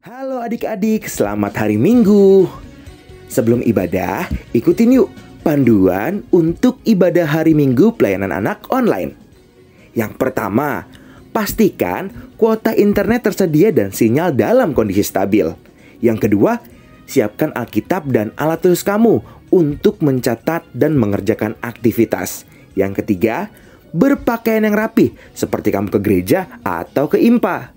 Halo adik-adik, selamat hari Minggu. Sebelum ibadah, ikutin yuk panduan untuk ibadah hari Minggu pelayanan anak online. Yang pertama, pastikan kuota internet tersedia dan sinyal dalam kondisi stabil. Yang kedua, siapkan Alkitab dan alat tulis kamu untuk mencatat dan mengerjakan aktivitas. Yang ketiga, berpakaian yang rapi seperti kamu ke gereja atau ke IMPA.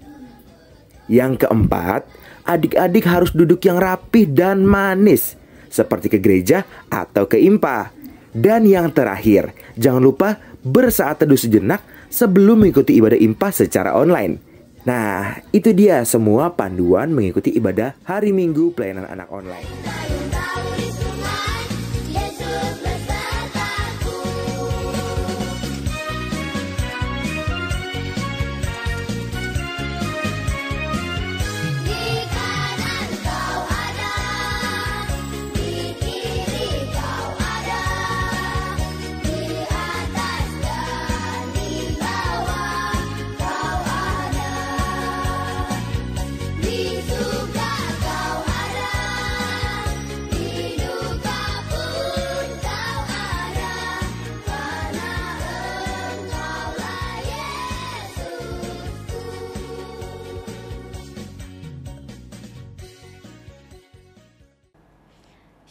Yang keempat, adik-adik harus duduk yang rapih dan manis seperti ke gereja atau ke IMPA. Dan yang terakhir, jangan lupa bersaat teduh sejenak sebelum mengikuti ibadah IMPA secara online. Nah, itu dia semua panduan mengikuti ibadah hari Minggu pelayanan anak online.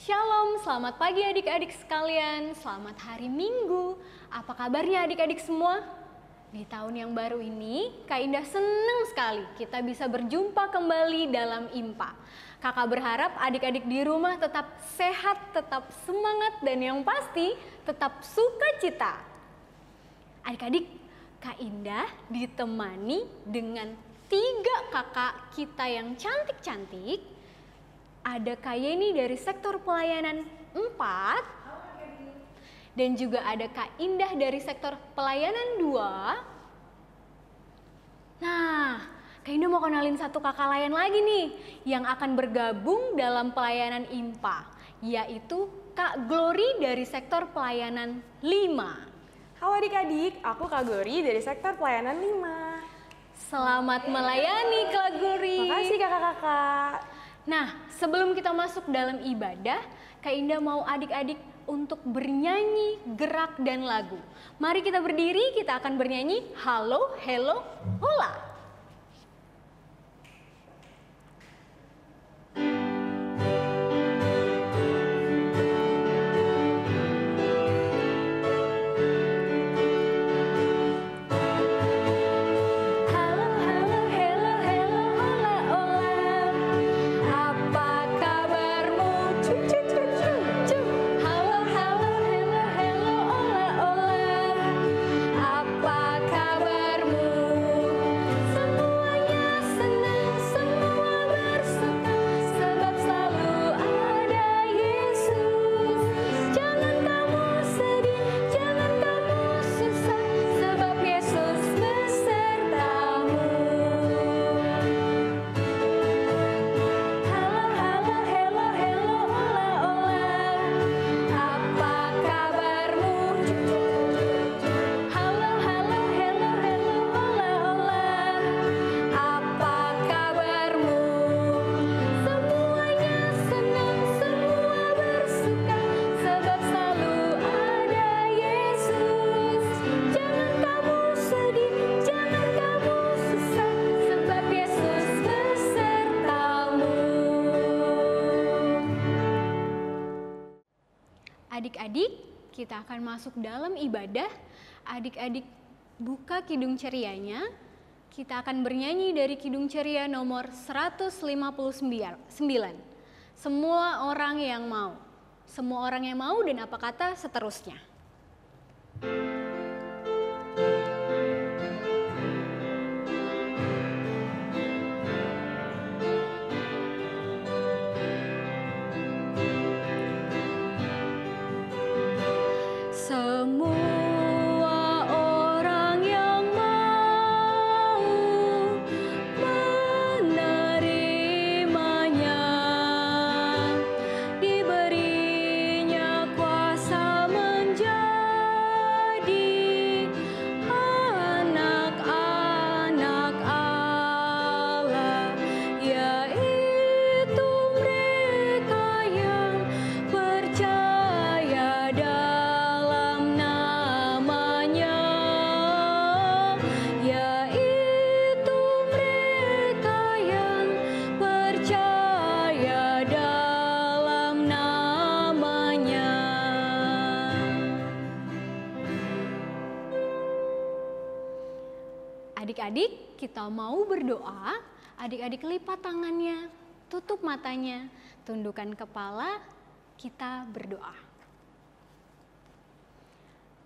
Shalom, selamat pagi adik-adik sekalian, selamat hari Minggu. Apa kabarnya adik-adik semua? Di tahun yang baru ini, Kak Indah senang sekali kita bisa berjumpa kembali dalam IMPA. Kakak berharap adik-adik di rumah tetap sehat, tetap semangat, dan yang pasti tetap sukacita. Adik-adik, Kak Indah ditemani dengan 3 kakak kita yang cantik-cantik. Ada Kak Yeni dari sektor pelayanan 4, dan juga ada Kak Indah dari sektor pelayanan 2. Nah, Kak Indah mau kenalin satu kakak lain lagi nih yang akan bergabung dalam pelayanan IMPA, yaitu Kak Glory dari sektor pelayanan 5. Halo adik-adik, aku Kak Glory dari sektor pelayanan 5. Selamat melayani Kak Glory. Makasih kakak-kakak. Nah, sebelum kita masuk dalam ibadah, Kak Indah mau adik-adik untuk bernyanyi, gerak, dan lagu. Mari kita berdiri, kita akan bernyanyi Halo, Hello, Hola. Adik-adik, kita akan masuk dalam ibadah. Adik-adik buka kidung cerianya. Kita akan bernyanyi dari kidung ceria nomor 159. Semua orang yang mau. Semua orang yang mau dan apa kata seterusnya. Semua orang yang mau menerimanya, diberinya kuasa menjadi adik-adik, kita mau berdoa. Adik-adik lipat tangannya, tutup matanya, tundukkan kepala, kita berdoa.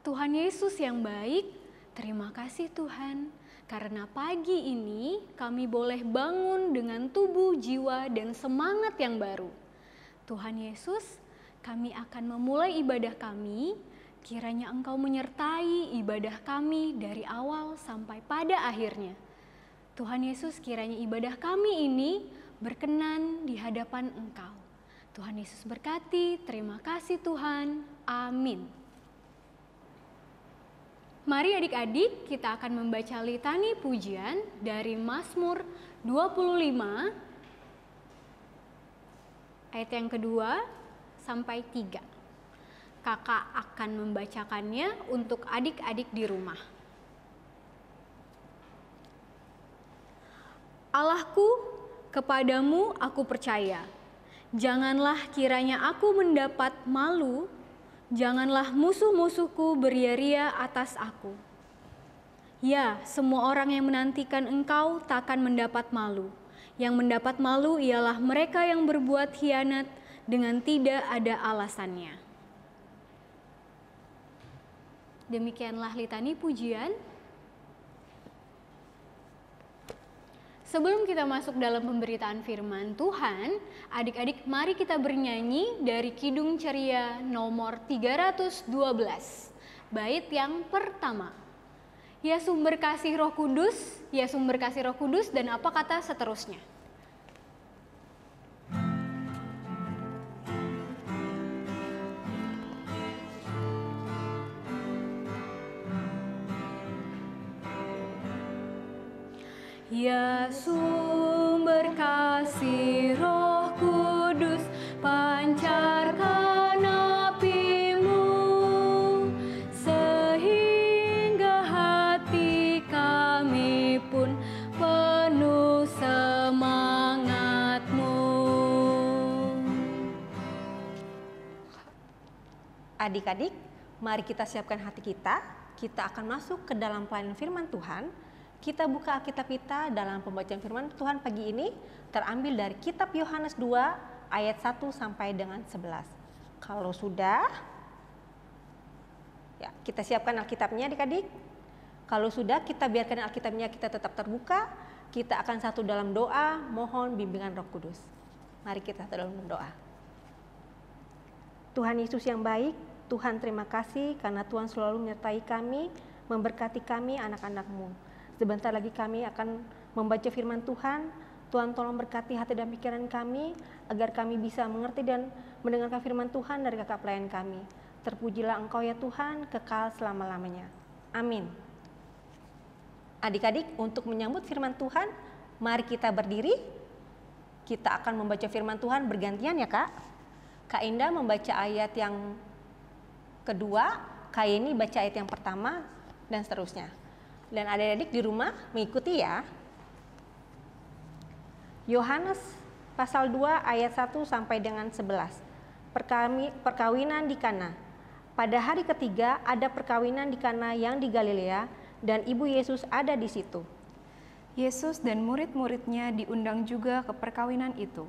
Tuhan Yesus yang baik, terima kasih Tuhan, karena pagi ini kami boleh bangun dengan tubuh, jiwa, dan semangat yang baru. Tuhan Yesus, kami akan memulai ibadah kami, kiranya Engkau menyertai ibadah kami dari awal sampai pada akhirnya. Tuhan Yesus, kiranya ibadah kami ini berkenan di hadapan Engkau. Tuhan Yesus berkati, terima kasih Tuhan, amin. Mari adik-adik, kita akan membaca litani pujian dari Mazmur 25 ayat yang kedua sampai 3. Kakak akan membacakannya untuk adik-adik di rumah. Allahku, kepadamu aku percaya. Janganlah kiranya aku mendapat malu. Janganlah musuh-musuhku beria-ria atas aku. Ya, semua orang yang menantikan Engkau takkan mendapat malu. Yang mendapat malu ialah mereka yang berbuat khianat dengan tidak ada alasannya. Demikianlah litani pujian. Sebelum kita masuk dalam pemberitaan firman Tuhan, adik-adik mari kita bernyanyi dari Kidung Ceria nomor 312, bait yang pertama. Ya sumber kasih Roh Kudus, ya sumber kasih Roh Kudus, dan apa kata seterusnya. Ya sumber kasih Roh Kudus, pancarkan api-Mu, sehingga hati kami pun penuh semangat-Mu. Adik-adik, mari kita siapkan hati kita. Kita akan masuk ke dalam pelayanan firman Tuhan. Kita buka Alkitab kita dalam pembacaan firman Tuhan pagi ini terambil dari kitab Yohanes 2 ayat 1 sampai dengan 11. Kalau sudah, ya kita siapkan Alkitabnya adik-adik. Kalau sudah, kita biarkan Alkitabnya kita tetap terbuka. Kita akan satu dalam doa, mohon bimbingan Roh Kudus. Mari kita dalam doa. Tuhan Yesus yang baik, Tuhan terima kasih karena Tuhan selalu menyertai kami, memberkati kami anak-anak-Mu. Sebentar lagi kami akan membaca firman Tuhan. Tuhan tolong berkati hati dan pikiran kami, agar kami bisa mengerti dan mendengarkan firman Tuhan dari kakak pelayan kami. Terpujilah Engkau ya Tuhan, kekal selama-lamanya. Amin. Adik-adik, untuk menyambut firman Tuhan, mari kita berdiri. Kita akan membaca firman Tuhan bergantian ya Kak. Kak Indah membaca ayat yang kedua, Kak Yeni baca ayat yang pertama, dan seterusnya. Dan adik-adik di rumah mengikuti ya. Yohanes pasal 2 ayat 1 sampai dengan 11. Perkawinan di Kana. Pada hari ketiga ada perkawinan di Kana yang di Galilea, dan ibu Yesus ada di situ. Yesus dan murid-muridnya diundang juga ke perkawinan itu.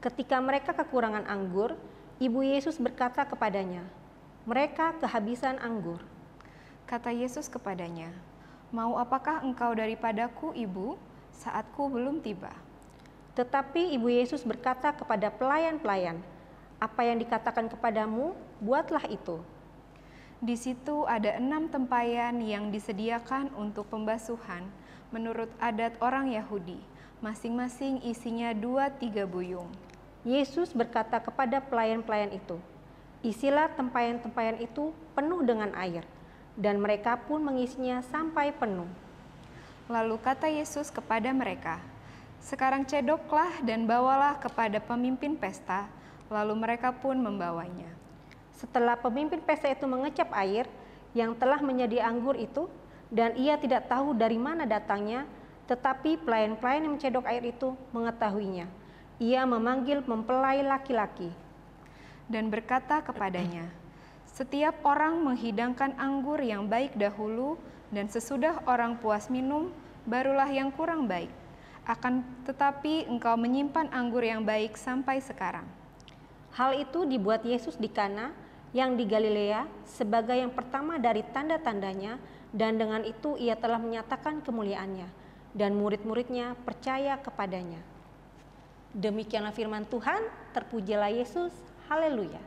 Ketika mereka kekurangan anggur, ibu Yesus berkata kepadanya, "Mereka kehabisan anggur." Kata Yesus kepadanya, "Mau apakah engkau daripadaku, Ibu? Saatku belum tiba." Tetapi ibu Yesus berkata kepada pelayan-pelayan, "Apa yang dikatakan kepadamu, buatlah itu." Di situ ada 6 tempayan yang disediakan untuk pembasuhan, menurut adat orang Yahudi. Masing-masing isinya 2-3 buyung. Yesus berkata kepada pelayan-pelayan itu, "Isilah tempayan-tempayan itu penuh dengan air." Dan mereka pun mengisinya sampai penuh. Lalu kata Yesus kepada mereka, "Sekarang cedoklah dan bawalah kepada pemimpin pesta." Lalu mereka pun membawanya. Setelah pemimpin pesta itu mengecap air yang telah menjadi anggur itu, dan ia tidak tahu dari mana datangnya, tetapi pelayan-pelayan yang mencedok air itu mengetahuinya. Ia memanggil mempelai laki-laki dan berkata kepadanya, "Setiap orang menghidangkan anggur yang baik dahulu, dan sesudah orang puas minum, barulah yang kurang baik. Akan tetapi engkau menyimpan anggur yang baik sampai sekarang. Hal itu dibuat Yesus di Kana yang di Galilea sebagai yang pertama dari tanda-tandanya, dan dengan itu ia telah menyatakan kemuliaannya, dan murid-muridnya percaya kepadanya. Demikianlah firman Tuhan, terpujilah Yesus, haleluya.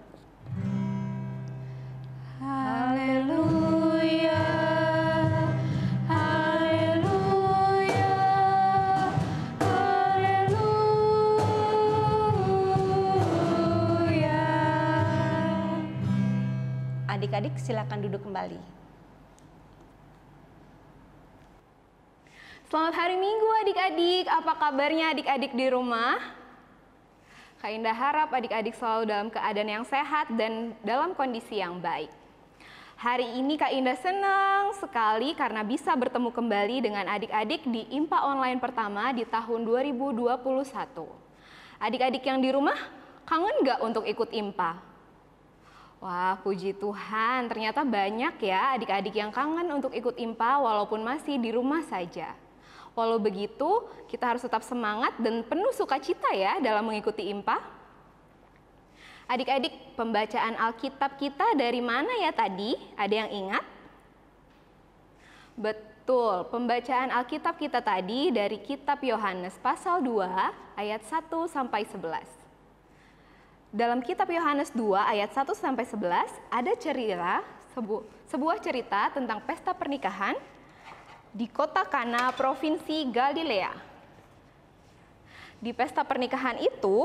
Haleluya, haleluya, haleluya. Adik-adik silakan duduk kembali. Selamat hari Minggu adik-adik, apa kabarnya adik-adik di rumah? Kak Indah harap adik-adik selalu dalam keadaan yang sehat dan dalam kondisi yang baik. Hari ini Kak Indah senang sekali karena bisa bertemu kembali dengan adik-adik di IMPA online pertama di tahun 2021. Adik-adik yang di rumah, kangen nggak untuk ikut IMPA? Wah, puji Tuhan, ternyata banyak ya adik-adik yang kangen untuk ikut IMPA walaupun masih di rumah saja. Walau begitu, kita harus tetap semangat dan penuh sukacita ya dalam mengikuti IMPA. Adik-adik, pembacaan Alkitab kita dari mana ya tadi? Ada yang ingat? Betul, pembacaan Alkitab kita tadi dari kitab Yohanes pasal 2 ayat 1 sampai 11. Dalam kitab Yohanes 2 ayat 1 sampai 11 ada sebuah cerita tentang pesta pernikahan di kota Kana, provinsi Galilea. Di pesta pernikahan itu,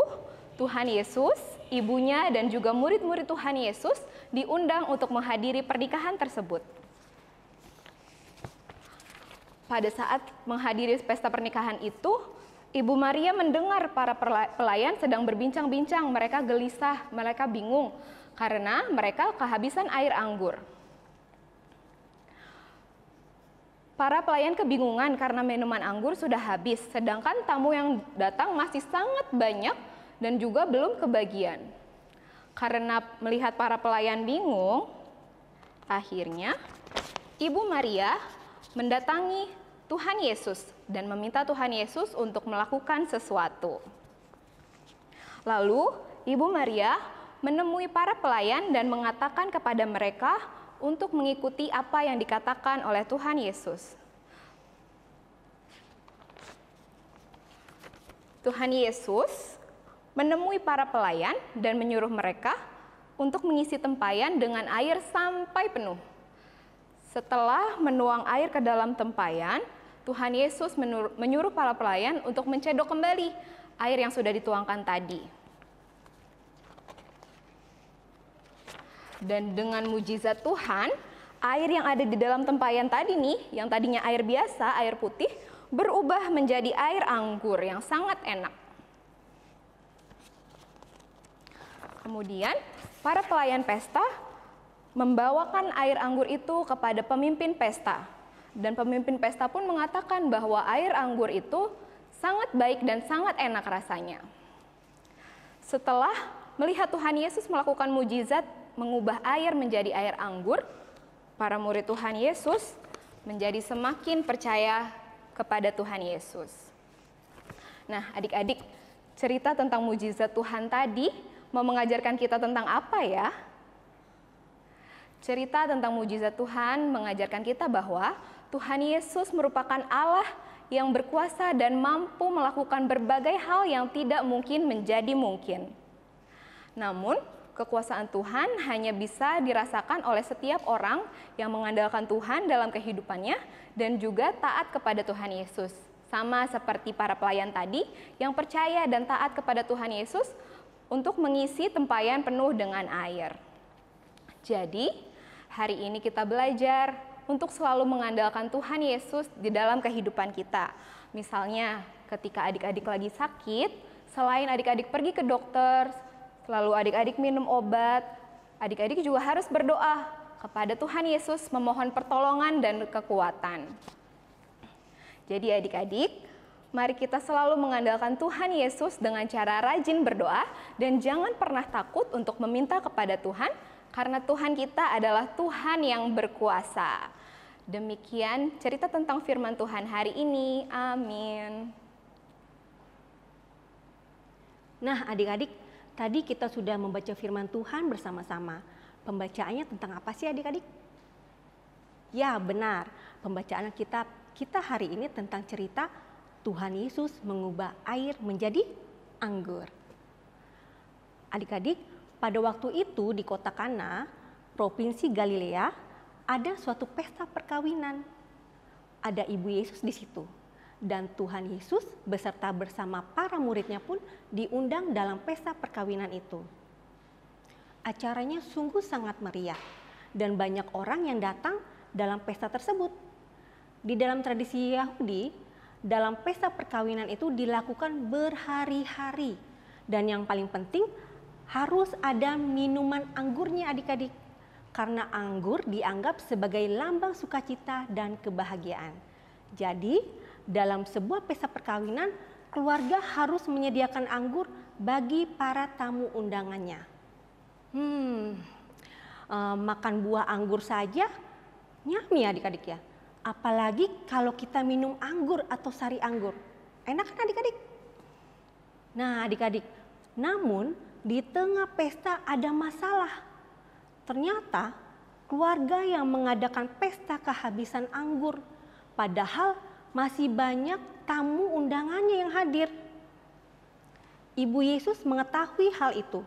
Tuhan Yesus, ibunya, dan juga murid-murid Tuhan Yesus diundang untuk menghadiri pernikahan tersebut. Pada saat menghadiri pesta pernikahan itu, Ibu Maria mendengar para pelayan sedang berbincang-bincang. Mereka gelisah, mereka bingung karena mereka kehabisan air anggur. Para pelayan kebingungan karena minuman anggur sudah habis, sedangkan tamu yang datang masih sangat banyak dan juga belum kebagian. Karena melihat para pelayan bingung, akhirnya Ibu Maria mendatangi Tuhan Yesus dan meminta Tuhan Yesus untuk melakukan sesuatu. Lalu Ibu Maria menemui para pelayan dan mengatakan kepada mereka untuk mengikuti apa yang dikatakan oleh Tuhan Yesus. Tuhan Yesus menemui para pelayan dan menyuruh mereka untuk mengisi tempayan dengan air sampai penuh. Setelah menuang air ke dalam tempayan, Tuhan Yesus menyuruh para pelayan untuk mencedok kembali air yang sudah dituangkan tadi. Dan dengan mujizat Tuhan, air yang ada di dalam tempayan tadi nih, yang tadinya air biasa, air putih, berubah menjadi air anggur yang sangat enak. Kemudian, para pelayan pesta membawakan air anggur itu kepada pemimpin pesta. Dan pemimpin pesta pun mengatakan bahwa air anggur itu sangat baik dan sangat enak rasanya. Setelah melihat Tuhan Yesus melakukan mujizat mengubah air menjadi air anggur, para murid Tuhan Yesus menjadi semakin percaya kepada Tuhan Yesus. Nah, adik-adik, cerita tentang mujizat Tuhan tadi mau mengajarkan kita tentang apa ya? Cerita tentang mujizat Tuhan mengajarkan kita bahwa Tuhan Yesus merupakan Allah yang berkuasa dan mampu melakukan berbagai hal yang tidak mungkin menjadi mungkin. Namun, kekuasaan Tuhan hanya bisa dirasakan oleh setiap orang yang mengandalkan Tuhan dalam kehidupannya dan juga taat kepada Tuhan Yesus. Sama seperti para pelayan tadi yang percaya dan taat kepada Tuhan Yesus untuk mengisi tempayan penuh dengan air. Jadi, hari ini kita belajar untuk selalu mengandalkan Tuhan Yesus di dalam kehidupan kita. Misalnya, ketika adik-adik lagi sakit, selain adik-adik pergi ke dokter, lalu adik-adik minum obat, adik-adik juga harus berdoa kepada Tuhan Yesus memohon pertolongan dan kekuatan. Jadi adik-adik, mari kita selalu mengandalkan Tuhan Yesus dengan cara rajin berdoa dan jangan pernah takut untuk meminta kepada Tuhan karena Tuhan kita adalah Tuhan yang berkuasa. Demikian cerita tentang firman Tuhan hari ini. Amin. Nah, adik-adik, tadi kita sudah membaca firman Tuhan bersama-sama. Pembacaannya tentang apa sih adik-adik? Ya, benar. Pembacaan kita hari ini tentang cerita Tuhan Yesus mengubah air menjadi anggur. Adik-adik, pada waktu itu di kota Kana, provinsi Galilea, ada suatu pesta perkawinan. Ada ibu Yesus di situ. Dan Tuhan Yesus beserta bersama para muridnya pun diundang dalam pesta perkawinan itu. Acaranya sungguh sangat meriah dan banyak orang yang datang dalam pesta tersebut. Di dalam tradisi Yahudi, dalam pesta perkawinan itu dilakukan berhari-hari. Dan yang paling penting harus ada minuman anggurnya adik-adik. Karena anggur dianggap sebagai lambang sukacita dan kebahagiaan. Jadi, dalam sebuah pesta perkawinan, keluarga harus menyediakan anggur bagi para tamu undangannya. Makan buah anggur saja nyami adik-adik ya. Apalagi kalau kita minum anggur atau sari anggur. Enak kan adik-adik? Nah adik-adik, namun di tengah pesta ada masalah. Ternyata keluarga yang mengadakan pesta kehabisan anggur. Padahal masih banyak tamu undangannya yang hadir. Ibu Yesus mengetahui hal itu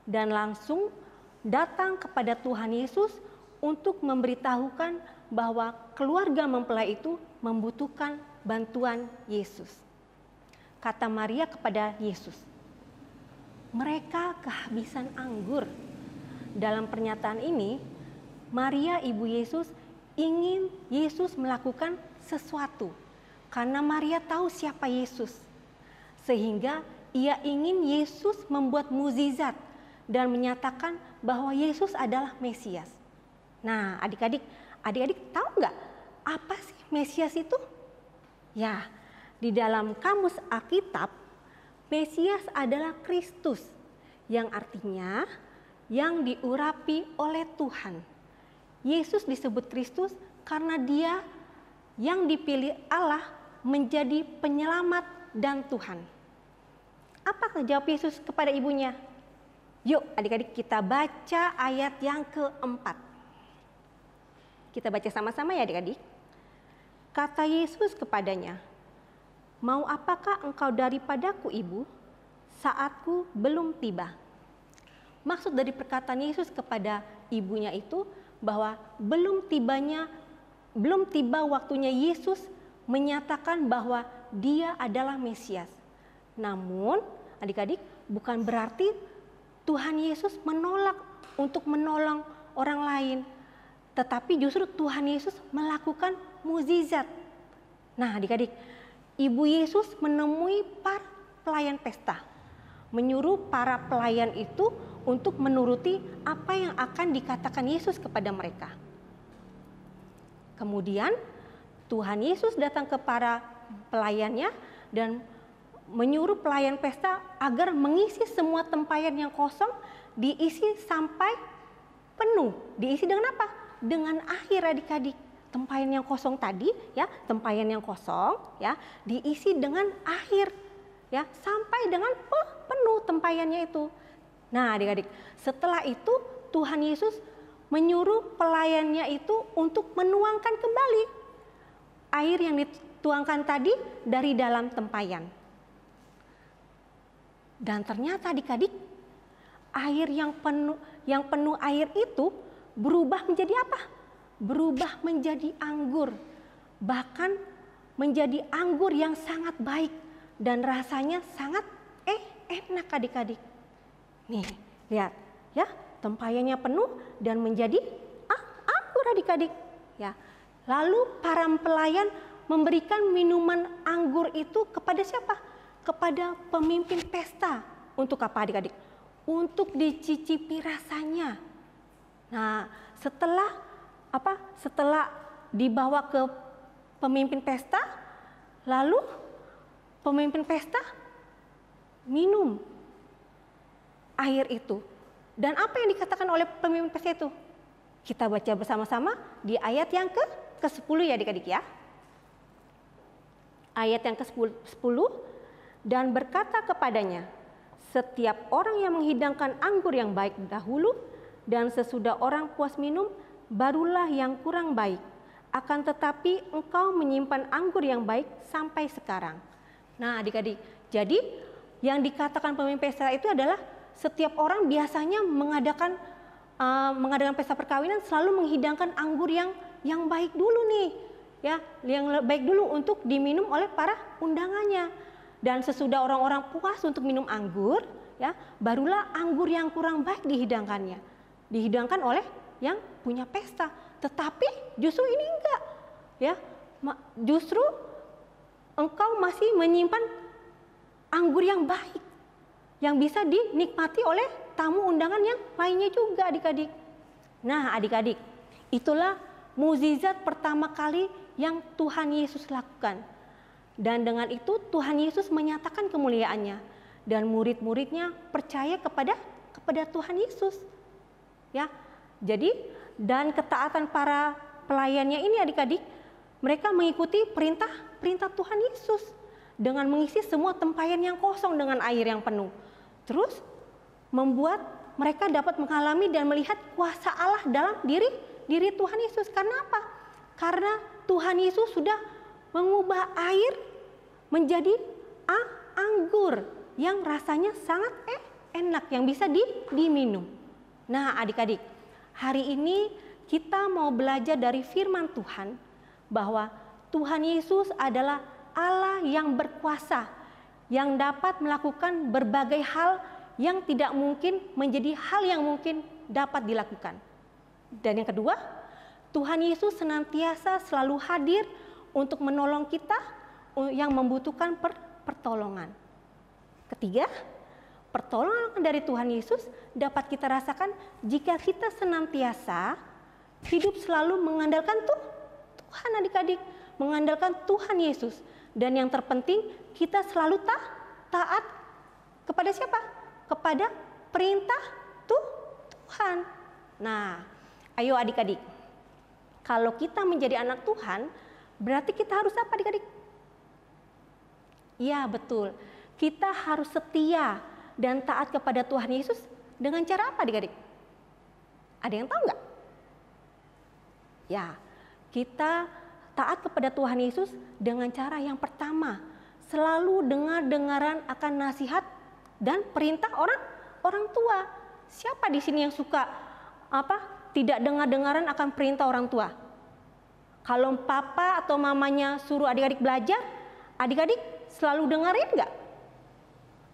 dan langsung datang kepada Tuhan Yesus untuk memberitahukan bahwa keluarga mempelai itu membutuhkan bantuan Yesus. Kata Maria kepada Yesus, "Mereka kehabisan anggur." Dalam pernyataan ini, Maria ibu Yesus ingin Yesus melakukan sesuatu karena Maria tahu siapa Yesus, sehingga ia ingin Yesus membuat mukjizat dan menyatakan bahwa Yesus adalah Mesias. Nah, adik-adik tahu nggak apa sih Mesias itu? Ya, di dalam kamus Alkitab, Mesias adalah Kristus, yang artinya yang diurapi oleh Tuhan. Yesus disebut Kristus karena Dia yang dipilih Allah menjadi penyelamat dan Tuhan. Apa jawab Yesus kepada ibunya? Yuk adik-adik kita baca ayat yang keempat. Kita baca sama-sama ya adik-adik. Kata Yesus kepadanya, "Mau apakah engkau daripadaku ibu? Saatku belum tiba." Maksud dari perkataan Yesus kepada ibunya itu bahwa belum tiba waktunya Yesus menyatakan bahwa Dia adalah Mesias. Namun, adik-adik, bukan berarti Tuhan Yesus menolak untuk menolong orang lain, tetapi justru Tuhan Yesus melakukan mukjizat. Nah, adik-adik, Ibu Yesus menemui para pelayan pesta, menyuruh para pelayan itu untuk menuruti apa yang akan dikatakan Yesus kepada mereka. Kemudian Tuhan Yesus datang ke para pelayannya dan menyuruh pelayan pesta agar mengisi semua tempayan yang kosong, diisi sampai penuh. Diisi dengan apa? Dengan air adik-adik. Tempayan yang kosong tadi ya, tempayan yang kosong ya, diisi dengan air ya, sampai dengan penuh tempayannya itu. Nah, adik-adik, setelah itu Tuhan Yesus menyuruh pelayannya itu untuk menuangkan kembali air yang dituangkan tadi dari dalam tempayan. Dan ternyata adik-adik, air yang penuh air itu berubah menjadi apa? Berubah menjadi anggur. Bahkan menjadi anggur yang sangat baik dan rasanya sangat enak adik-adik. Nih, lihat ya, tempayannya penuh dan menjadi anggur adik-adik ya. Lalu para pelayan memberikan minuman anggur itu kepada siapa? Kepada pemimpin pesta. Untuk apa adik-adik? Untuk dicicipi rasanya. Nah, setelah dibawa ke pemimpin pesta, lalu pemimpin pesta minum air itu. Dan apa yang dikatakan oleh pemimpin pesta itu? Kita baca bersama-sama di ayat yang ke ke-10 ya adik-adik ya. Ayat yang ke-10, dan berkata kepadanya, setiap orang yang menghidangkan anggur yang baik dahulu, dan sesudah orang puas minum, barulah yang kurang baik. Akan tetapi engkau menyimpan anggur yang baik sampai sekarang. Nah adik-adik, jadi yang dikatakan pemimpin pesta itu adalah setiap orang biasanya mengadakan pesta perkawinan selalu menghidangkan anggur yang baik dulu nih, ya, yang baik dulu untuk diminum oleh para undangannya. Dan sesudah orang-orang puas untuk minum anggur, ya, barulah anggur yang kurang baik dihidangkan oleh yang punya pesta. Tetapi justru ini enggak, ya, justru engkau masih menyimpan anggur yang baik, yang bisa dinikmati oleh tamu undangan yang lainnya juga adik-adik. Nah adik-adik, itulah mukjizat pertama kali yang Tuhan Yesus lakukan. Dan dengan itu Tuhan Yesus menyatakan kemuliaannya. Dan murid-muridnya percaya kepada Tuhan Yesus. Ya, jadi dan ketaatan para pelayannya ini adik-adik, mereka mengikuti perintah Tuhan Yesus dengan mengisi semua tempayan yang kosong dengan air yang penuh. Terus membuat mereka dapat mengalami dan melihat kuasa Allah dalam diri Tuhan Yesus. Karena apa? Karena Tuhan Yesus sudah mengubah air menjadi anggur yang rasanya sangat enak, yang bisa diminum. Nah adik-adik, hari ini kita mau belajar dari firman Tuhan bahwa Tuhan Yesus adalah Allah yang berkuasa, yang dapat melakukan berbagai hal yang tidak mungkin menjadi hal yang mungkin dapat dilakukan. Dan yang kedua, Tuhan Yesus senantiasa selalu hadir untuk menolong kita yang membutuhkan pertolongan. Ketiga, pertolongan dari Tuhan Yesus dapat kita rasakan jika kita senantiasa hidup selalu mengandalkan Tuhan adik-adik, mengandalkan Tuhan Yesus. Dan yang terpenting, kita selalu taat kepada siapa? Kepada perintah Tuhan. Nah, ayo adik-adik, kalau kita menjadi anak Tuhan, berarti kita harus apa adik-adik? Ya betul, kita harus setia dan taat kepada Tuhan Yesus dengan cara apa adik-adik? Ada yang tahu nggak? Ya, kita taat kepada Tuhan Yesus dengan cara yang pertama, selalu dengar-dengaran akan nasihat dan perintah orang tua. Siapa di sini yang suka tidak dengar-dengaran akan perintah orang tua? Kalau papa atau mamanya suruh adik-adik belajar, adik-adik selalu dengerin nggak?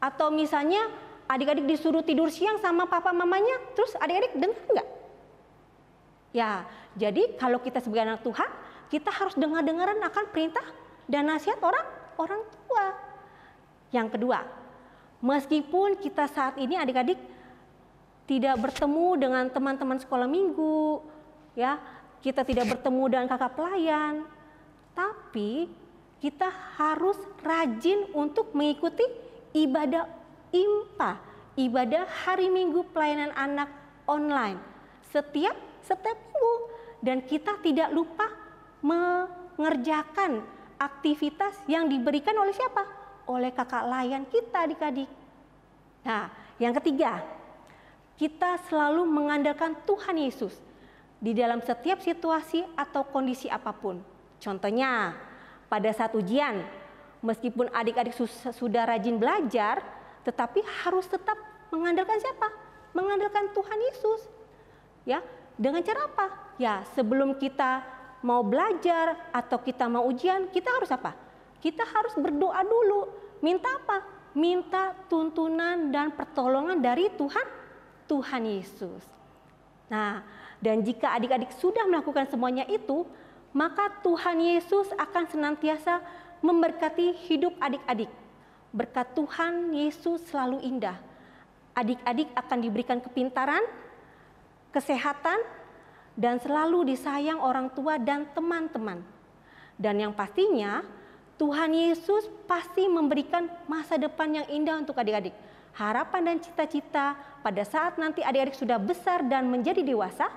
Atau misalnya adik-adik disuruh tidur siang sama papa mamanya, terus adik-adik dengar nggak? Ya, jadi kalau kita sebagai anak Tuhan, kita harus dengar-dengaran akan perintah dan nasihat orang tua. Yang kedua, meskipun kita saat ini adik-adik tidak bertemu dengan teman-teman sekolah minggu, ya, kita tidak bertemu dengan kakak pelayan, tapi kita harus rajin untuk mengikuti ibadah IMPA, ibadah hari Minggu pelayanan anak online setiap minggu. Dan kita tidak lupa mengerjakan aktivitas yang diberikan oleh siapa? Oleh kakak layan kita adik-adik. Nah, yang ketiga, kita selalu mengandalkan Tuhan Yesus di dalam setiap situasi atau kondisi apapun. Contohnya, pada saat ujian, meskipun adik-adik sudah rajin belajar, tetapi harus tetap mengandalkan siapa? Mengandalkan Tuhan Yesus. Ya, dengan cara apa? Ya, sebelum kita mau belajar atau kita mau ujian, kita harus apa? Kita harus berdoa dulu. Minta apa? Minta tuntunan dan pertolongan dari Tuhan Yesus. Nah, dan jika adik-adik sudah melakukan semuanya itu, maka Tuhan Yesus akan senantiasa memberkati hidup adik-adik. Berkat Tuhan Yesus selalu indah. Adik-adik akan diberikan kepintaran, kesehatan, dan selalu disayang orang tua dan teman-teman. Dan yang pastinya, Tuhan Yesus pasti memberikan masa depan yang indah untuk adik-adik. Harapan dan cita-cita pada saat nanti adik-adik sudah besar dan menjadi dewasa,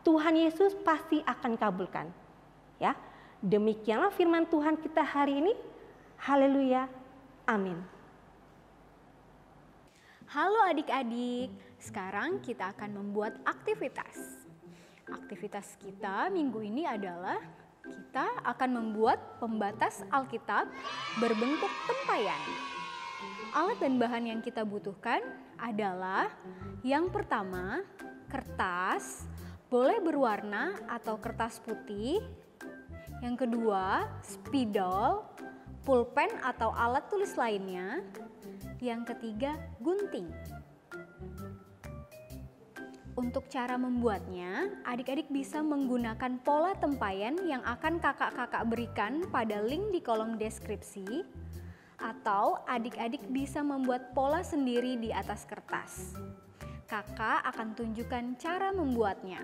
Tuhan Yesus pasti akan kabulkan. Ya, demikianlah firman Tuhan kita hari ini. Haleluya, amin. Halo adik-adik, sekarang kita akan membuat aktivitas. Aktivitas kita minggu ini adalah kita akan membuat pembatas Alkitab berbentuk tempayan. Alat dan bahan yang kita butuhkan adalah yang pertama, kertas, boleh berwarna atau kertas putih. Yang kedua, spidol, pulpen atau alat tulis lainnya. Yang ketiga, gunting. Untuk cara membuatnya, adik-adik bisa menggunakan pola tempayan yang akan kakak-kakak berikan pada link di kolom deskripsi, atau adik-adik bisa membuat pola sendiri di atas kertas. Kakak akan tunjukkan cara membuatnya.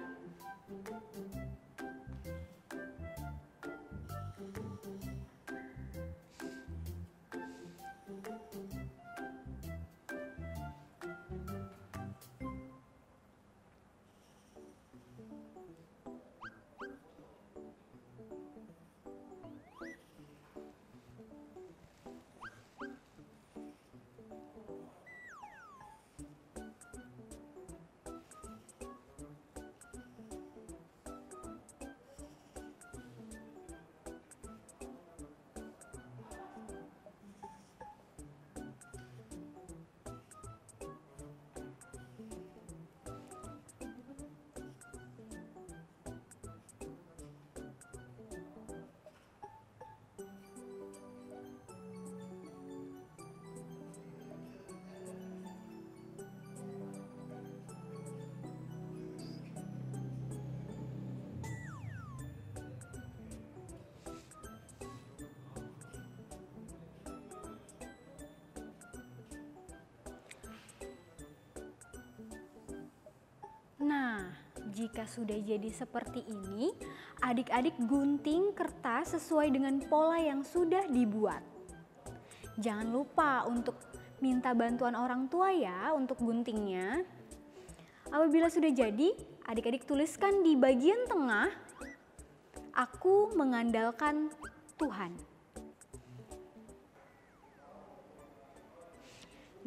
Nah, jika sudah jadi seperti ini, adik-adik gunting kertas sesuai dengan pola yang sudah dibuat. Jangan lupa untuk minta bantuan orang tua ya untuk guntingnya. Apabila sudah jadi, adik-adik tuliskan di bagian tengah, "Aku mengandalkan Tuhan."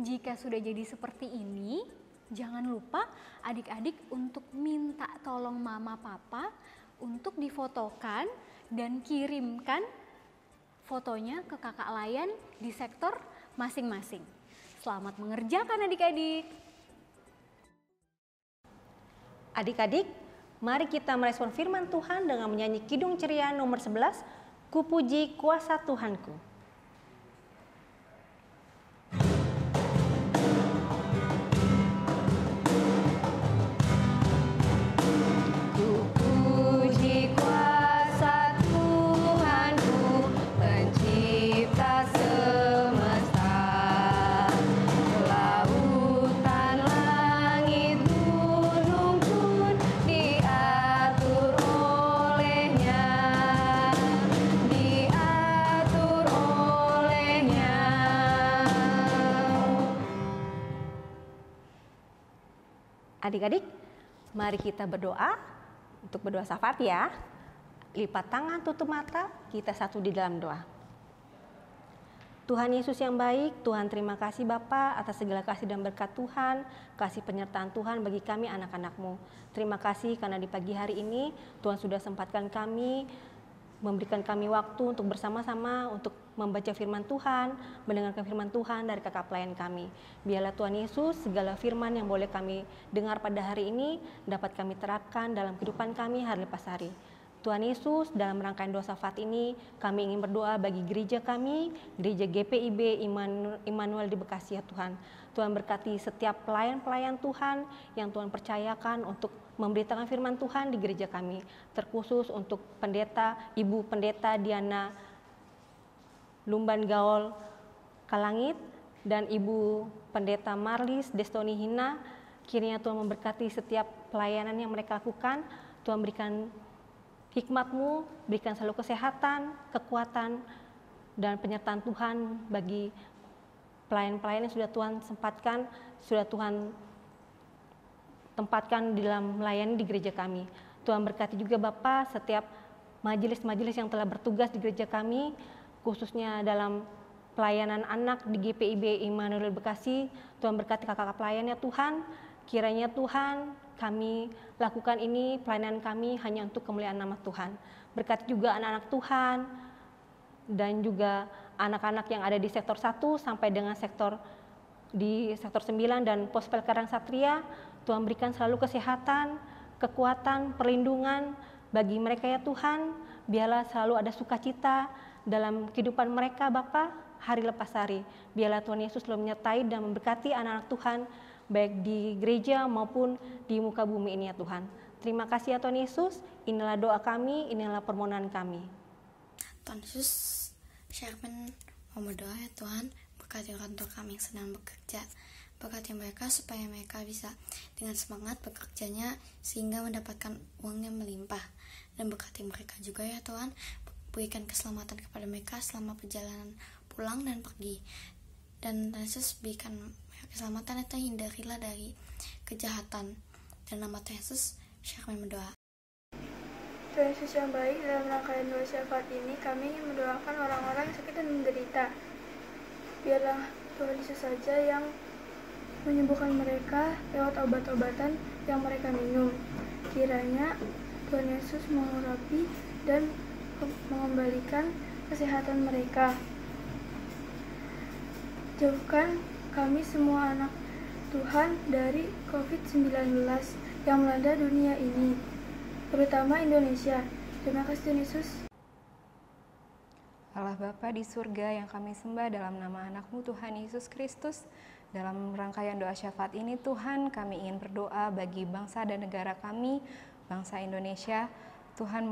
Jika sudah jadi seperti ini, jangan lupa adik-adik untuk minta tolong mama papa untuk difotokan dan kirimkan fotonya ke kakak layan di sektor masing-masing. Selamat mengerjakan adik-adik. Adik-adik, mari kita merespon firman Tuhan dengan menyanyi Kidung Ceria nomor 11, Kupuji Kuasa Tuhanku. Adik-adik, mari kita berdoa. Untuk berdoa syafaat ya. Lipat tangan, tutup mata, kita satu di dalam doa. Tuhan Yesus yang baik, Tuhan terima kasih Bapa atas segala kasih dan berkat Tuhan, kasih penyertaan Tuhan bagi kami anak-anak-Mu. Terima kasih karena di pagi hari ini Tuhan sudah sempatkan kami, memberikan kami waktu untuk bersama-sama untuk membaca firman Tuhan, mendengarkan firman Tuhan dari kakak pelayan kami. Biarlah Tuhan Yesus segala firman yang boleh kami dengar pada hari ini dapat kami terapkan dalam kehidupan kami hari lepas hari. Tuhan Yesus, dalam rangkaian doa syafaat ini kami ingin berdoa bagi gereja kami, gereja GPIB Immanuel di Bekasi ya Tuhan. Tuhan berkati setiap pelayan-pelayan Tuhan yang Tuhan percayakan untuk memberitakan firman Tuhan di gereja kami. Terkhusus untuk pendeta, Ibu Pendeta Diana Lumban Gaul Kalangit dan Ibu Pendeta Marlis Destoni Hina. Kiranya Tuhan memberkati setiap pelayanan yang mereka lakukan. Tuhan berikan hikmat-Mu, berikan selalu kesehatan, kekuatan, dan penyertaan Tuhan bagi pelayan-pelayan yang sudah Tuhan sempatkan, sudah Tuhan tempatkan di dalam melayani di gereja kami. Tuhan berkati juga Bapa setiap majelis-majelis yang telah bertugas di gereja kami, khususnya dalam pelayanan anak di GPIB Immanuel Bekasi. Tuhan berkati kakak-kakak pelayannya Tuhan. Kiranya Tuhan, kami lakukan ini, pelayanan kami hanya untuk kemuliaan nama Tuhan. Berkati juga anak-anak Tuhan dan juga anak-anak yang ada di sektor 1 sampai dengan sektor 9 dan Pospel Karang Satria. Tuhan berikan selalu kesehatan, kekuatan, perlindungan bagi mereka ya Tuhan. Biarlah selalu ada sukacita dalam kehidupan mereka Bapa hari lepas hari. Biarlah Tuhan Yesus selalu menyertai dan memberkati anak-anak Tuhan baik di gereja maupun di muka bumi ini ya Tuhan. Terima kasih ya Tuhan Yesus. Inilah doa kami, inilah permohonan kami. Tuhan Yesus, Sherman mau berdoa ya Tuhan, berkati kantor kami yang sedang bekerja. Berkati mereka supaya mereka bisa dengan semangat bekerjanya sehingga mendapatkan uang yang melimpah. Dan berkati mereka juga ya Tuhan, berikan keselamatan kepada mereka selama perjalanan pulang dan pergi. Dan Yesus berikan mereka keselamatan atau hindarilah dari kejahatan. Dan nama Tuhan Yesus, Sherman berdoa. Tuhan Yesus yang baik, dalam rangkaian doa syafaat ini kami ingin mendoakan orang-orang yang sakit dan menderita. Biarlah Tuhan Yesus saja yang menyembuhkan mereka lewat obat-obatan yang mereka minum. Kiranya Tuhan Yesus mengurapi dan mengembalikan kesehatan mereka. Jauhkan kami semua anak Tuhan dari COVID-19 yang melanda dunia ini, terutama Indonesia. Terima kasih Tuhan Yesus. Allah Bapa di surga yang kami sembah dalam nama anak-Mu Tuhan Yesus Kristus. Dalam rangkaian doa syafaat ini Tuhan, kami ingin berdoa bagi bangsa dan negara kami, bangsa Indonesia. Tuhan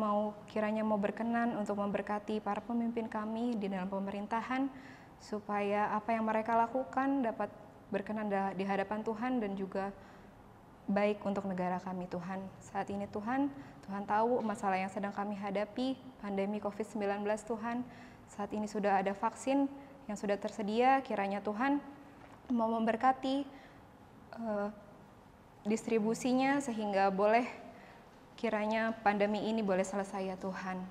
kiranya mau berkenan untuk memberkati para pemimpin kami di dalam pemerintahan, supaya apa yang mereka lakukan dapat berkenan di hadapan Tuhan dan juga baik untuk negara kami Tuhan. Saat ini Tuhan tahu masalah yang sedang kami hadapi, pandemi COVID-19 Tuhan. Saat ini sudah ada vaksin yang sudah tersedia, kiranya Tuhan mau memberkati distribusinya sehingga boleh kiranya pandemi ini boleh selesai ya Tuhan.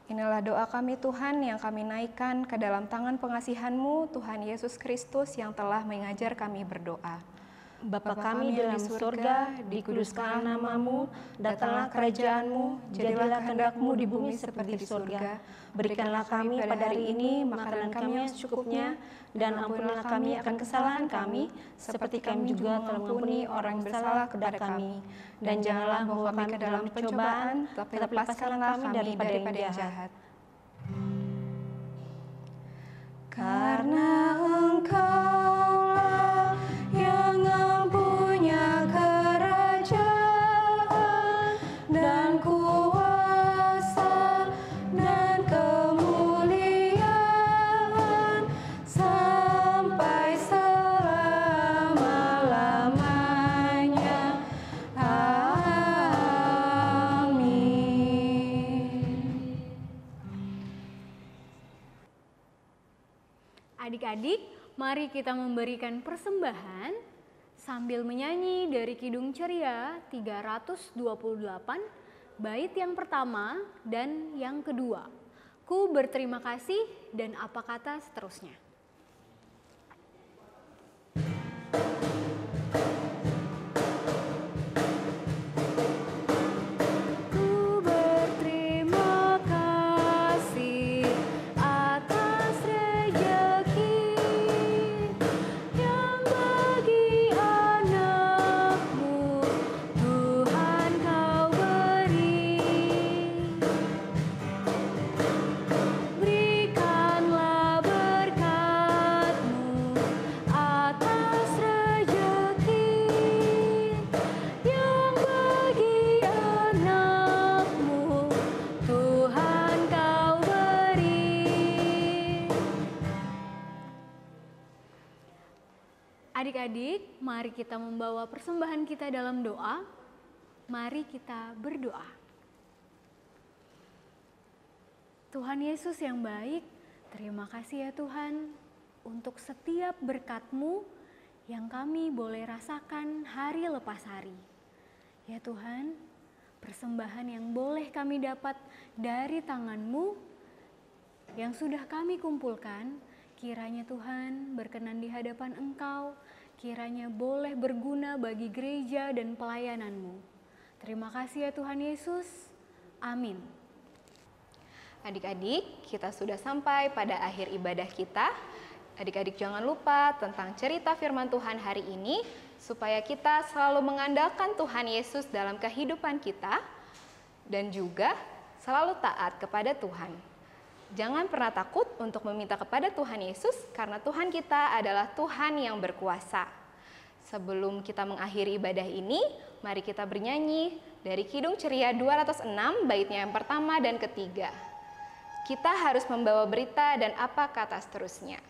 Inilah doa kami Tuhan yang kami naikkan ke dalam tangan pengasihan-Mu Tuhan Yesus Kristus yang telah mengajar kami berdoa. Bapa kami dalam surga, dikuduskanlah nama-Mu, datanglah kerajaan-Mu, jadilah kehendak-Mu di bumi seperti di surga. Berikanlah kami pada hari ini makanan kami yang secukupnya, dan ampunilah kami akan kesalahan kami, seperti kami juga telah mengampuni orang yang bersalah kepada kami. Dan janganlah membawa kami ke dalam pencobaan, tetapi lepaskanlah kami daripada yang jahat. Karena Engkaulah yang mempunyai kerajaan dan kuasa dan kemuliaan sampai selama-lamanya. Amin. Adik-adik, mari kita memberikan persembahan sambil menyanyi dari Kidung Ceria 328, bait yang pertama dan yang kedua. Ku berterima kasih dan apa kata seterusnya. Ku berterima kasih atas rejeki yang bagi anak-Mu Tuhan Kau beri. Berikanlah berkat-Mu atas rejeki yang bagi anak-Mu Tuhan Kau beri. Adik-adik, mari kita membawa persembahan kita dalam doa. Mari kita berdoa. Tuhan Yesus yang baik, terima kasih ya Tuhan untuk setiap berkat-Mu yang kami boleh rasakan hari lepas hari. Ya Tuhan, persembahan yang boleh kami dapat dari tangan-Mu yang sudah kami kumpulkan, kiranya Tuhan berkenan di hadapan Engkau, kiranya boleh berguna bagi gereja dan pelayanan-Mu. Terima kasih ya Tuhan Yesus. Amin. Adik-adik, kita sudah sampai pada akhir ibadah kita. Adik-adik jangan lupa tentang cerita firman Tuhan hari ini, supaya kita selalu mengandalkan Tuhan Yesus dalam kehidupan kita, dan juga selalu taat kepada Tuhan. Jangan pernah takut untuk meminta kepada Tuhan Yesus, karena Tuhan kita adalah Tuhan yang berkuasa. Sebelum kita mengakhiri ibadah ini, mari kita bernyanyi dari Kidung Ceria 206, baitnya yang pertama dan ketiga. Kita harus membawa berita dan apa kata seterusnya.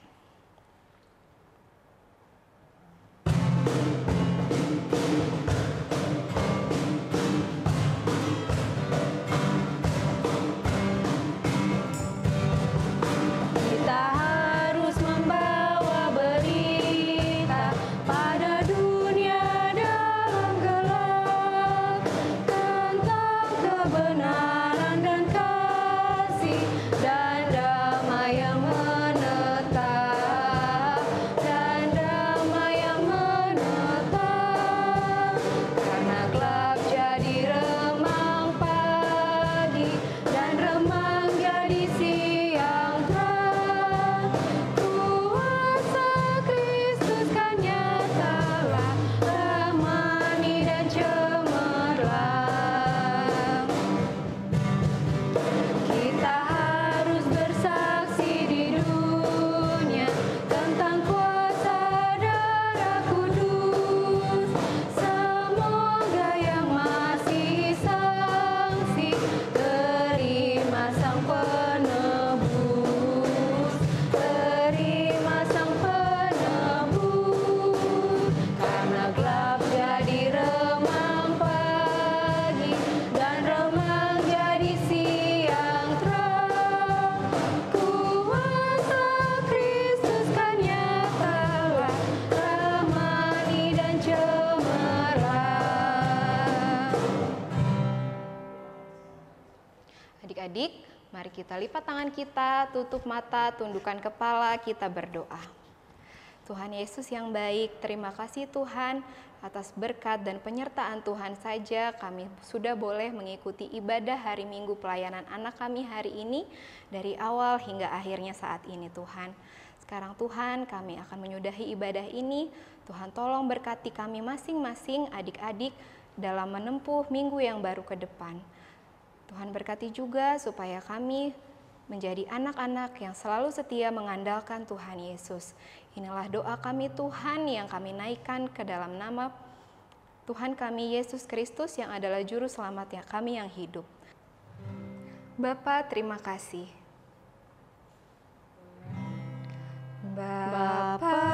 Adik-adik, mari kita lipat tangan kita, tutup mata, tundukkan kepala, kita berdoa. Tuhan Yesus yang baik, terima kasih Tuhan atas berkat dan penyertaan Tuhan saja kami sudah boleh mengikuti ibadah hari Minggu pelayanan anak kami hari ini dari awal hingga akhirnya saat ini Tuhan. Sekarang Tuhan kami akan menyudahi ibadah ini, Tuhan tolong berkati kami masing-masing adik-adik dalam menempuh minggu yang baru ke depan. Tuhan berkati juga supaya kami menjadi anak-anak yang selalu setia mengandalkan Tuhan Yesus. Inilah doa kami Tuhan yang kami naikkan ke dalam nama Tuhan kami Yesus Kristus yang adalah Juru Selamat yang kami yang hidup. Bapa, terima kasih. Bapa